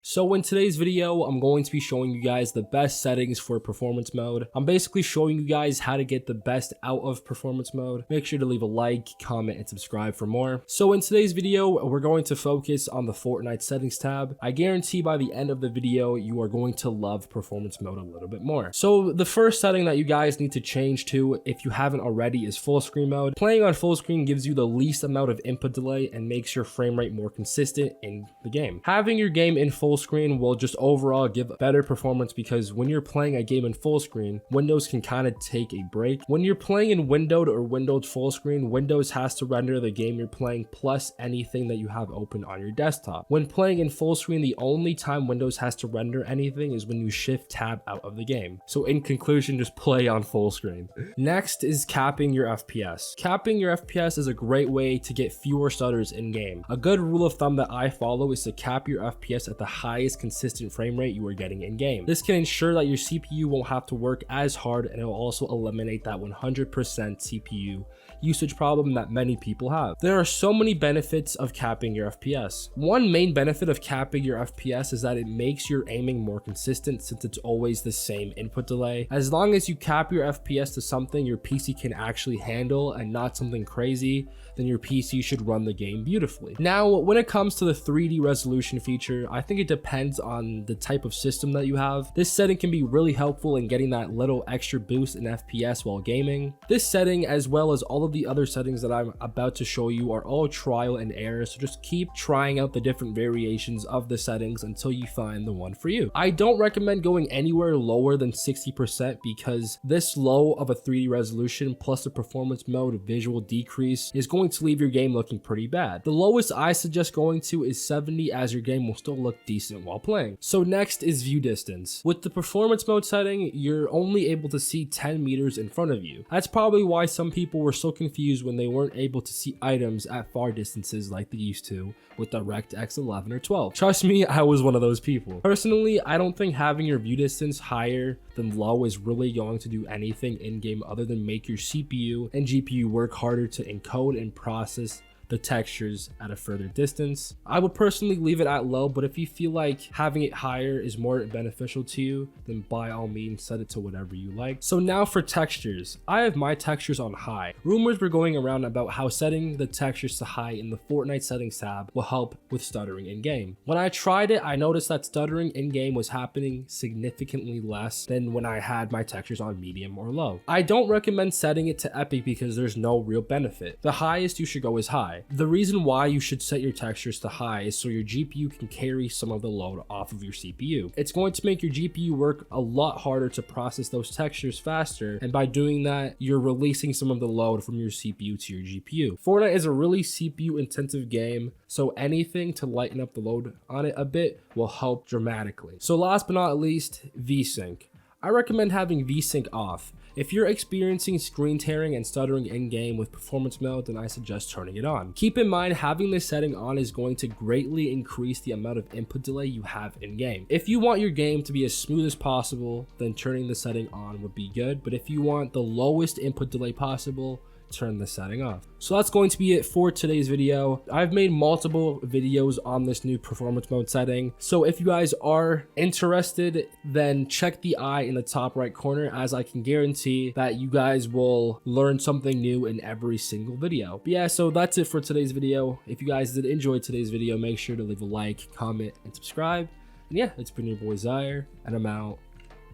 So in today's video, I'm going to be showing you guys the best settings for performance mode. I'm basically showing you guys how to get the best out of performance mode. Make sure to leave a like, comment, and subscribe for more. So in today's video, we're going to focus on the Fortnite settings tab. I guarantee by the end of the video, you are going to love performance mode a little bit more. So the first setting that you guys need to change to, if you haven't already, is full screen mode. Playing on full screen gives you the least amount of input delay and makes your frame rate more consistent in the game. Having your game in full screen will just overall give better performance because when you're playing a game in full screen, Windows can kind of take a break. When you're playing in windowed or windowed full screen, Windows has to render the game you're playing plus anything that you have open on your desktop. When playing in full screen, the only time Windows has to render anything is when you shift tab out of the game. So in conclusion, just play on full screen. Next is capping your FPS. Capping your FPS is a great way to get fewer stutters in game. A good rule of thumb that I follow is to cap your FPS at the highest consistent frame rate you are getting in game. This can ensure that your CPU won't have to work as hard, and it will also eliminate that 100% CPU usage problem that many people have. There are so many benefits of capping your FPS. One main benefit of capping your FPS is that it makes your aiming more consistent since it's always the same input delay. As long as you cap your FPS to something your PC can actually handle and not something crazy, then your PC should run the game beautifully. Now, when it comes to the 3D resolution feature, I think it depends on the type of system that you have. This setting can be really helpful in getting that little extra boost in FPS while gaming. This setting, as well as all of the other settings that I'm about to show you, are all trial and error, so just keep trying out the different variations of the settings until you find the one for you. I don't recommend going anywhere lower than 60% because this low of a 3D resolution plus the performance mode visual decrease is going to leave your game looking pretty bad. The lowest I suggest going to is 70, as your game will still look decent while playing. So next is view distance. With the performance mode setting, you're only able to see 10 meters in front of you. That's probably why some people were so confused when they weren't able to see items at far distances like they used to with DirectX 11 or 12. Trust me, I was one of those people. Personally, I don't think having your view distance higher than low is really going to do anything in-game other than make your CPU and GPU work harder to encode and process the textures at a further distance. I would personally leave it at low, but if you feel like having it higher is more beneficial to you, then by all means set it to whatever you like. So now for textures, I have my textures on high. Rumors were going around about how setting the textures to high in the Fortnite settings tab will help with stuttering in game. When I tried it, I noticed that stuttering in game was happening significantly less than when I had my textures on medium or low. I don't recommend setting it to epic because there's no real benefit. The highest you should go is high. The reason why you should set your textures to high is so your GPU can carry some of the load off of your CPU. It's going to make your GPU work a lot harder to process those textures faster, and by doing that, you're releasing some of the load from your CPU to your GPU. Fortnite is a really CPU intensive game, so anything to lighten up the load on it a bit will help dramatically. So last but not least, VSync. I recommend having VSync off. If you're experiencing screen tearing and stuttering in-game with performance mode, then I suggest turning it on. Keep in mind, having this setting on is going to greatly increase the amount of input delay you have in-game. If you want your game to be as smooth as possible, then turning the setting on would be good, but if you want the lowest input delay possible, turn the setting off. So that's going to be it for today's video. I've made multiple videos on this new performance mode setting, so if you guys are interested, then check the eye in the top right corner, as I can guarantee that you guys will learn something new in every single video. But yeah, so that's it for today's video. If you guys did enjoy today's video, make sure to leave a like, comment, and subscribe. And yeah, it's been your boy Zire, and I'm out.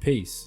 Peace.